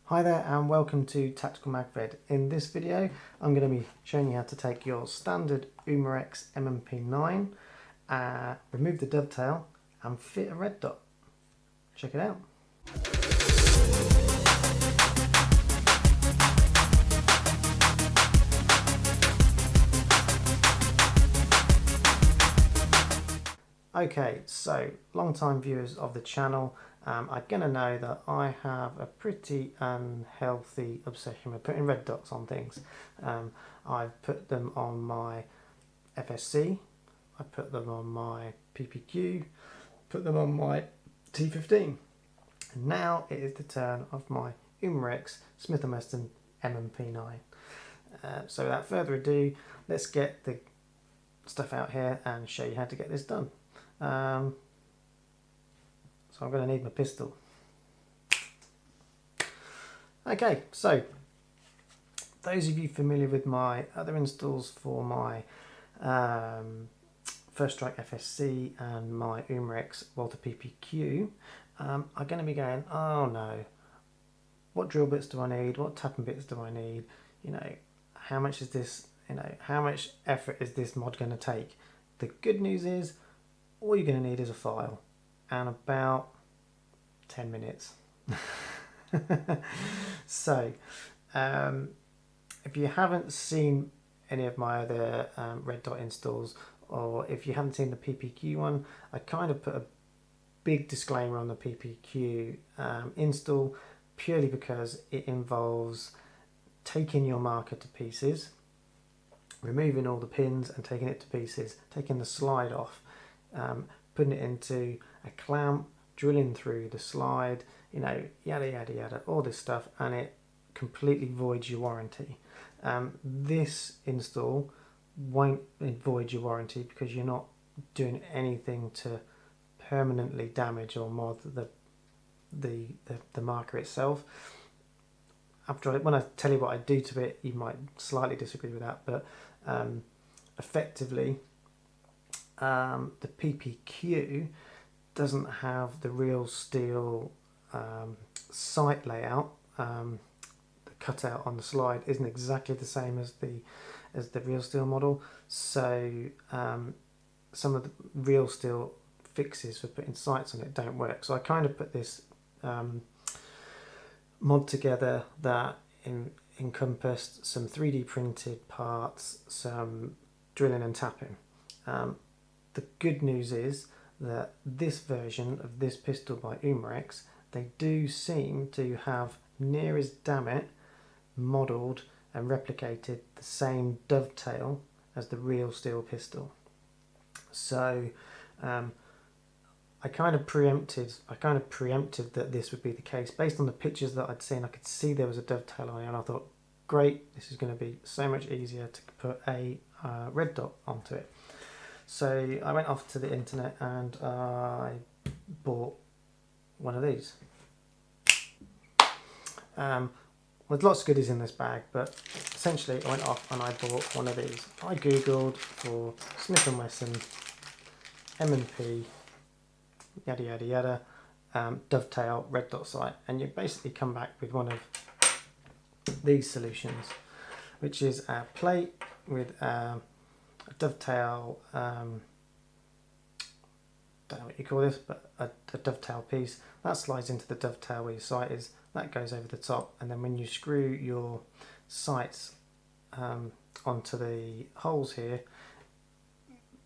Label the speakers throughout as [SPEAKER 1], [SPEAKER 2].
[SPEAKER 1] Hi there and welcome to Tactical Magfed. In this video I'm going to be showing you how to take your standard Umarex M&P9, remove the dovetail and fit a red dot. Check it out. Okay, so long-time viewers of the channel are going to know that I have a pretty unhealthy obsession with putting red dots on things. I've put them on my FSC, I put them on my PPQ, put them on my T15. And now it is the turn of my Umarex Smith Wesson M&P9. So without further ado, let's get the stuff out here and show you how to get this done. So I'm going to need my pistol. Okay, so those of you familiar with my other installs for my First Strike FSC and my Umarex Walter PPQ are going to be going, oh no, what drill bits do I need? What tapping bits do I need? You know, how much is this? You know, how much effort is this mod going to take? The good news is, all you're going to need is a file and about 10 minutes. So if you haven't seen any of my other red dot installs, or if you haven't seen the PPQ one, I kind of put a big disclaimer on the PPQ install purely because it involves taking your marker to pieces, removing all the pins and taking it to pieces, taking the slide off, putting it into a clamp, drilling through the slide, you know, yada yada yada, all this stuff, and it completely voids your warranty. This install won't void your warranty because you're not doing anything to permanently damage or mod the marker itself. When I tell you what I do to it, you might slightly disagree with that, but effectively the PPQ doesn't have the real steel sight layout. The cutout on the slide isn't exactly the same as the real steel model, so some of the real steel fixes for putting sights on it don't work. So I kind of put this mod together that encompassed some 3D printed parts, some drilling and tapping. The good news is that this version of this pistol by Umarex, they do seem to have near as damn it modelled and replicated the same dovetail as the real steel pistol. So I kind of preempted that this would be the case based on the pictures that I'd seen. I could see there was a dovetail on it, and I thought, great, this is going to be so much easier to put a red dot onto it. So I went off to the internet and I bought one of these. With lots of goodies in this bag, but essentially I went off and I bought one of these. I googled for Smith & Wesson M&P yada yada yada dovetail red dot sight, and you basically come back with one of these solutions, which is a plate with a dovetail, don't know what you call this, but a dovetail piece that slides into the dovetail where your sight is, that goes over the top, and then when you screw your sights onto the holes here,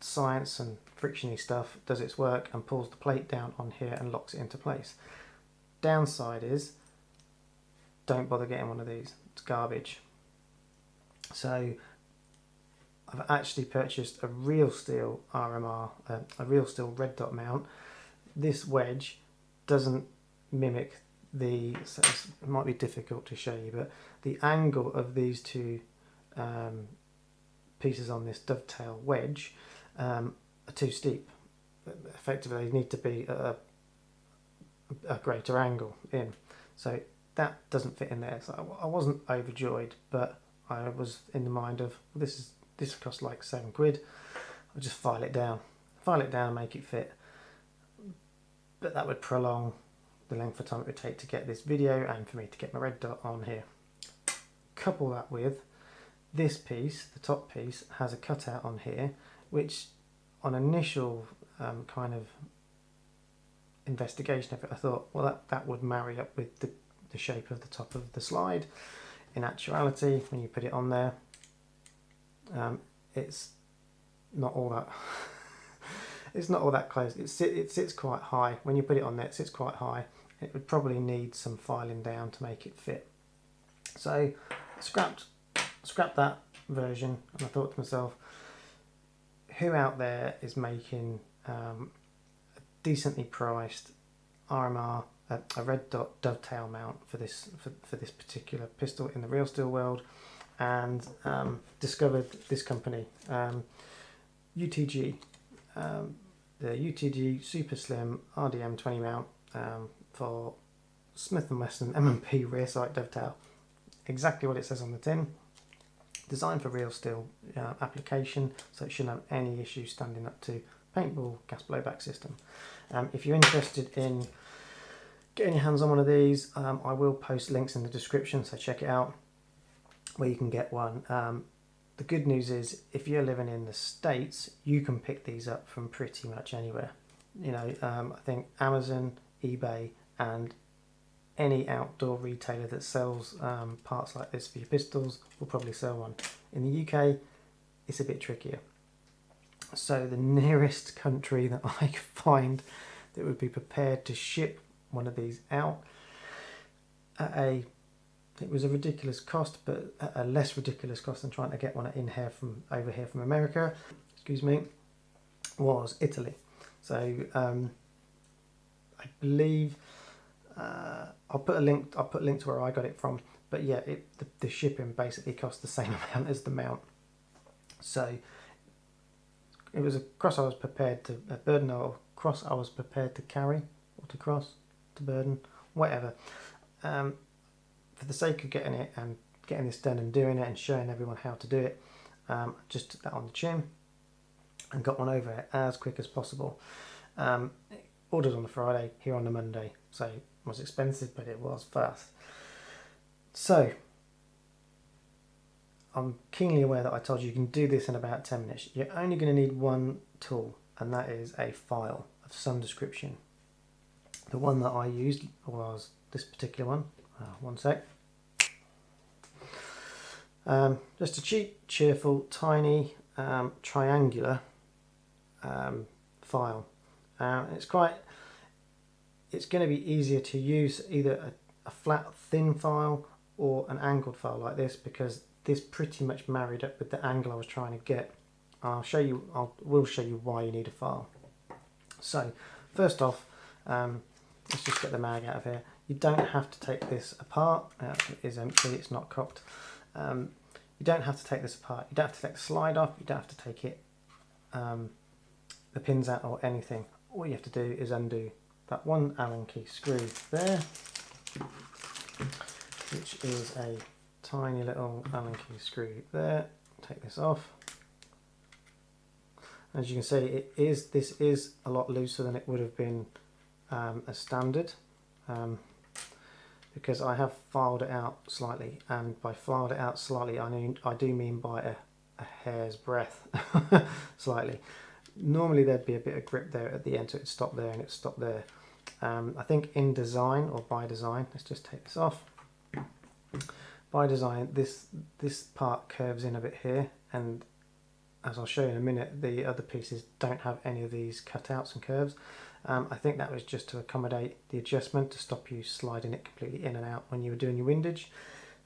[SPEAKER 1] science and frictiony stuff does its work and pulls the plate down on here and locks it into place. Downside is, don't bother getting one of these, it's garbage. So I've actually purchased a real steel RMR, a real steel red dot mount. This wedge doesn't mimic so it might be difficult to show you, but the angle of these two pieces on this dovetail wedge are too steep. Effectively they need to be at a greater angle in, so that doesn't fit in there. So I wasn't overjoyed, but I was in the mind of, this cost like £7. I'll just file it down and make it fit, but that would prolong the length of time it would take to get this video and for me to get my red dot on here. Couple that with this piece, the top piece, has a cutout on here, which on initial kind of investigation of it, I thought, well, that would marry up with the shape of the top of the slide. In actuality, when you put it on there, it's not all that it's not all that close. It sits quite high. When you put it on there, it sits quite high. It would probably need some filing down to make it fit. So I scrapped that version, and I thought to myself, who out there is making a decently priced RMR, a red dot dovetail mount for this particular pistol in the real steel world, and discovered this company, UTG, the UTG Super Slim RDM20 mount for Smith Wesson M&P rear sight dovetail. Exactly what it says on the tin. Designed for real steel application, so it shouldn't have any issues standing up to paintball gas blowback system. If you're interested in getting your hands on one of these, I will post links in the description, so check it out where you can get one. The good news is, if you're living in the States, you can pick these up from pretty much anywhere. You know, I think Amazon, eBay, and any outdoor retailer that sells parts like this for your pistols will probably sell one. In the UK, it's a bit trickier. So the nearest country that I could find that would be prepared to ship one of these out at it was a ridiculous cost, but at a less ridiculous cost than trying to get one over here from America, excuse me, was Italy. So I believe I'll put a link to where I got it from, but yeah, the shipping basically cost the same amount as the mount. So it was a cross I was prepared to burden, or cross I was prepared to carry, or to cross, to burden, whatever. For the sake of getting it and getting this done and doing it and showing everyone how to do it, just took that on the chin and got one over it as quick as possible. Ordered on the Friday, here on the Monday, so it was expensive, but it was fast. So I'm keenly aware that I told you can do this in about 10 minutes. You're only going to need one tool, and that is a file of some description. The one that I used was this particular one. One sec. Just a cheap, cheerful, tiny, triangular file. It's going to be easier to use either a flat, thin file or an angled file like this, because this pretty much married up with the angle I was trying to get. Will show you why you need a file. So first off, let's just get the mag out of here. You don't have to take this apart. It is empty, it's not cocked. You don't have to take this apart. You don't have to take the slide off. You don't have to take it, the pins out or anything. All you have to do is undo that one Allen key screw there, which is a tiny little Allen key screw there. Take this off. As you can see, this is a lot looser than it would have been a standard. Because I have filed it out slightly, and by filed it out slightly I do mean by a hair's breadth slightly. Normally there'd be a bit of grip there at the end, so it'd stop there and it'd stop there. I think in design, or by design, let's just take this off. By design, this part curves in a bit here, and as I'll show you in a minute, the other pieces don't have any of these cutouts and curves. I think that was just to accommodate the adjustment, to stop you sliding it completely in and out when you were doing your windage.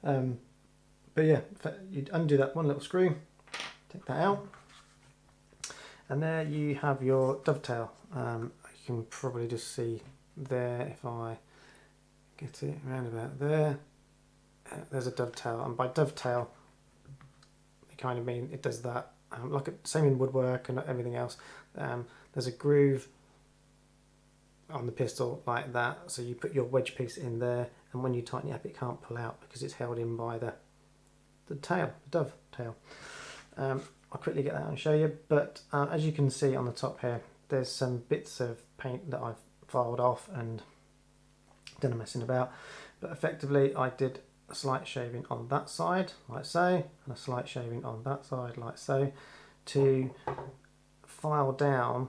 [SPEAKER 1] But yeah, you'd undo that one little screw, take that out, and there you have your dovetail. You can probably just see there, if I get it around about there, there's a dovetail, and by dovetail I kind of mean it does that, like same in woodwork and everything else. There's a groove on the pistol like that, so you put your wedge piece in there, and when you tighten it up it can't pull out because it's held in by the tail, the dovetail. I'll quickly get that out and show you, but as you can see on the top here, there's some bits of paint that I've filed off and done a messing about, but effectively I did a slight shaving on that side like so, and a slight shaving on that side like so, to file down.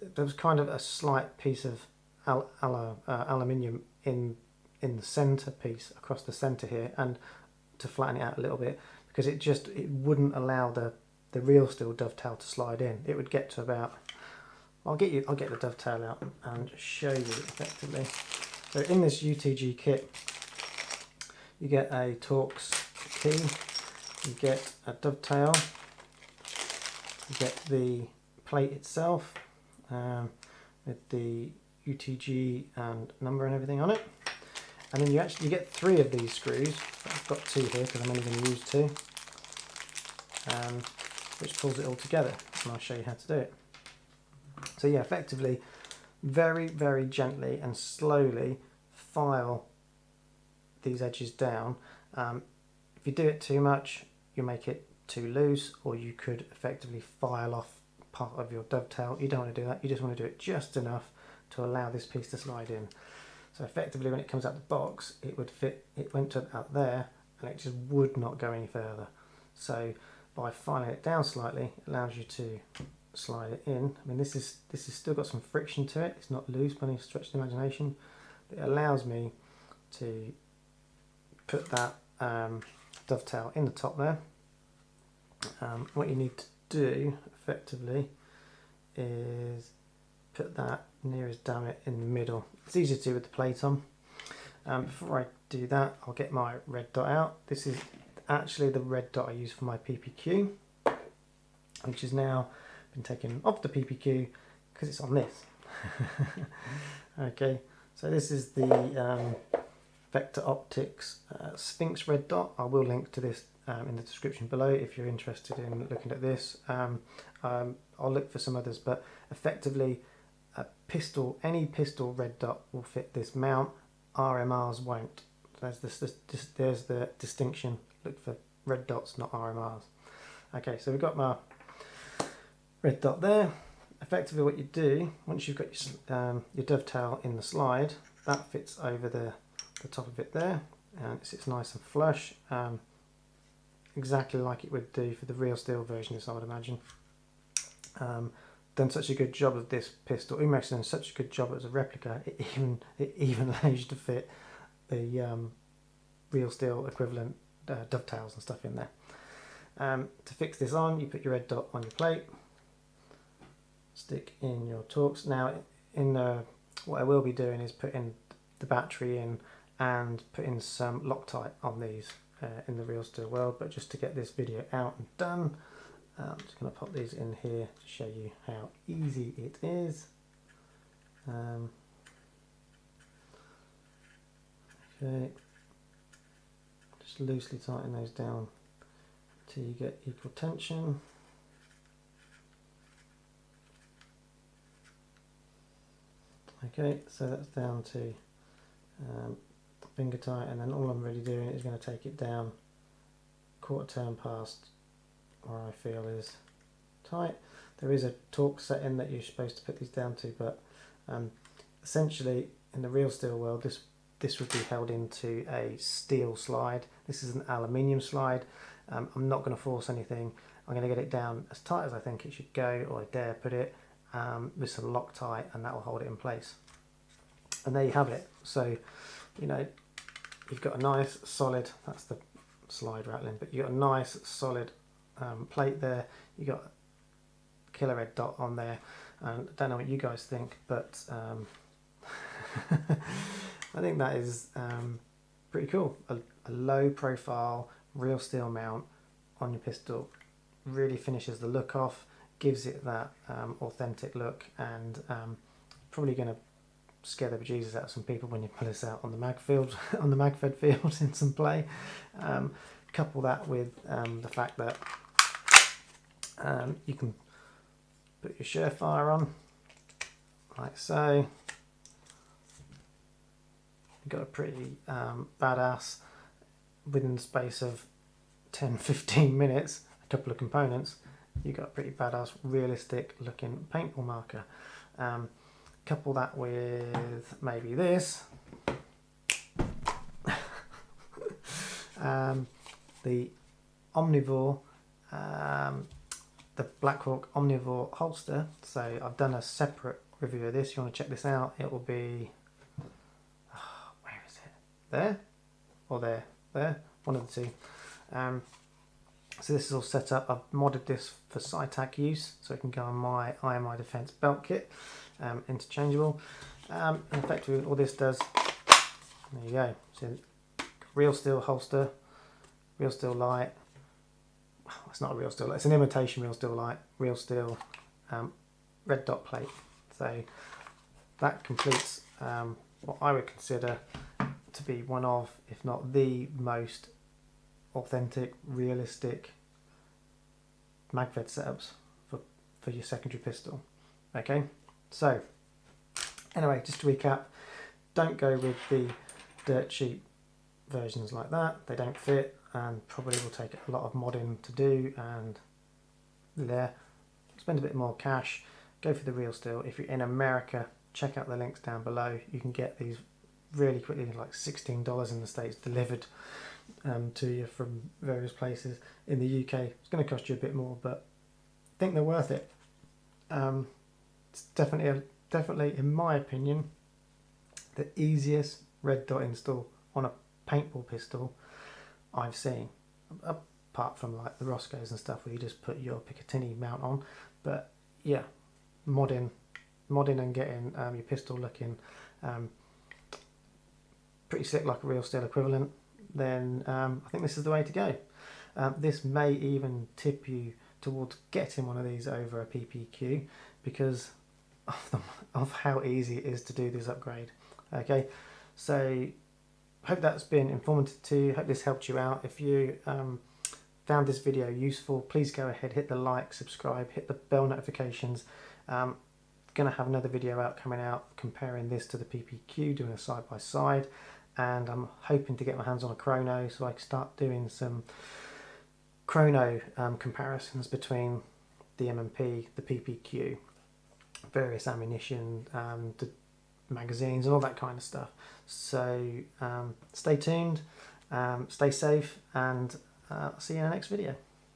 [SPEAKER 1] There was kind of a slight piece of aluminium in the center piece, across the center here, and to flatten it out a little bit, because it wouldn't allow the real steel dovetail to slide in. It would get to about, I'll get the dovetail out and show you effectively. So in this UTG kit, you get a Torx key, you get a dovetail, you get the plate itself with the UTG and number and everything on it, and then you get 3 of these screws. I've got 2 here because I'm only going to use 2, which pulls it all together, and I'll show you how to do it. So yeah, effectively, very, very gently and slowly file these edges down. If you do it too much, you make it too loose, or you could effectively file off part of your dovetail. You don't want to do that. You just want to do it just enough to allow this piece to slide in. So effectively, when it comes out the box, it would fit. It went to out there, and it just would not go any further. So by filing it down slightly, it allows you to slide it in. I mean, this is still got some friction to it. It's not loose by any stretch of the imagination, but it allows me to put that dovetail in the top there. What you need to do effectively is put that near as damn it in the middle. It's easier to do with the plate on. Before I do that, I'll get my red dot out. This is actually the red dot I use for my PPQ, which has now been taken off the PPQ because it's on this. Okay, so this is the Vector Optics Sphinx red dot. I will link to this in the description below if you're interested in looking at this. I'll look for some others, but effectively any pistol red dot will fit this mount. RMRs won't. There's the distinction. Look for red dots, not RMRs. Okay, so we've got my red dot there. Effectively what you do, once you've got your dovetail in the slide, that fits over the top of it there, and it sits nice and flush, exactly like it would do for the real steel version, as I would imagine. Done such a good job of this pistol. Umarex has done such a good job as a replica. It even allows you to fit the real steel equivalent dovetails and stuff in there. To fix this on, you put your red dot on your plate, stick in your Torx. Now, what I will be doing is putting the battery in and putting some Loctite on these in the real steel world, but just to get this video out and done, I'm just going to pop these in here to show you how easy it is. Okay, just loosely tighten those down till you get equal tension. Okay, so that's down to finger tight, and then all I'm really doing is going to take it down quarter turn past where I feel is tight. There is a torque setting that you're supposed to put these down to, but essentially in the real steel world, this would be held into a steel slide. This is an aluminium slide. I'm not going to force anything. I'm going to get it down as tight as I think it should go, or I dare put it, with some Loctite, and that will hold it in place. And there you have it. So, you know, you've got a nice solid, that's the slide rattling, but you've got a nice solid plate there. You've got a killer red dot on there, and I don't know what you guys think, but I think that is pretty cool. A low profile real steel mount on your pistol really finishes the look off, gives it that authentic look, and probably going to scare the bejesus out of some people when you pull this out on the Magfed field in some play. Couple that with the fact that you can put your Surefire on like so. You've got a pretty badass, within the space of 10-15 minutes, a couple of components, you've got a pretty badass realistic looking paintball marker. couple that with maybe this, the Omnivore, the Blackhawk Omnivore holster. So I've done a separate review of this. You want to check this out, it will be, where is it, there or there, one of the two. So this is all set up. I've modded this for SciTac use, so it can go on my IMI Defence belt kit, interchangeable. And effectively all this does, there you go, so real steel holster, real steel light. It's not a real steel light, it's an imitation real steel light, real steel red dot plate. So that completes what I would consider to be one of, if not the most authentic, realistic Magfed setups for your secondary pistol. Okay, so anyway, just to recap, don't go with the dirt cheap versions like that. They don't fit and probably will take a lot of modding to do, and there, spend a bit more cash, go for the real steel. If you're in America, check out the links down below. You can get these really quickly, like $16 in the States, delivered to you from various places. In the UK it's going to cost you a bit more, but I think they're worth it. It's definitely in my opinion the easiest red dot install on a paintball pistol I've seen, apart from like the Roscoes and stuff where you just put your Picatinny mount on. But yeah, modding and getting your pistol looking pretty sick, like a real steel equivalent, then I think this is the way to go. This may even tip you towards getting one of these over a PPQ because of how easy it is to do this upgrade. Okay, so hope that's been informative to you. Hope this helped you out. If you found this video useful, please go ahead, hit the like, subscribe, hit the bell notifications. Gonna have another video coming out comparing this to the PPQ, doing a side by side, and I'm hoping to get my hands on a chrono so I can start doing some chrono comparisons between the M&P, the PPQ, various ammunition, the magazines and all that kind of stuff. So stay tuned, stay safe, and I'll see you in the next video.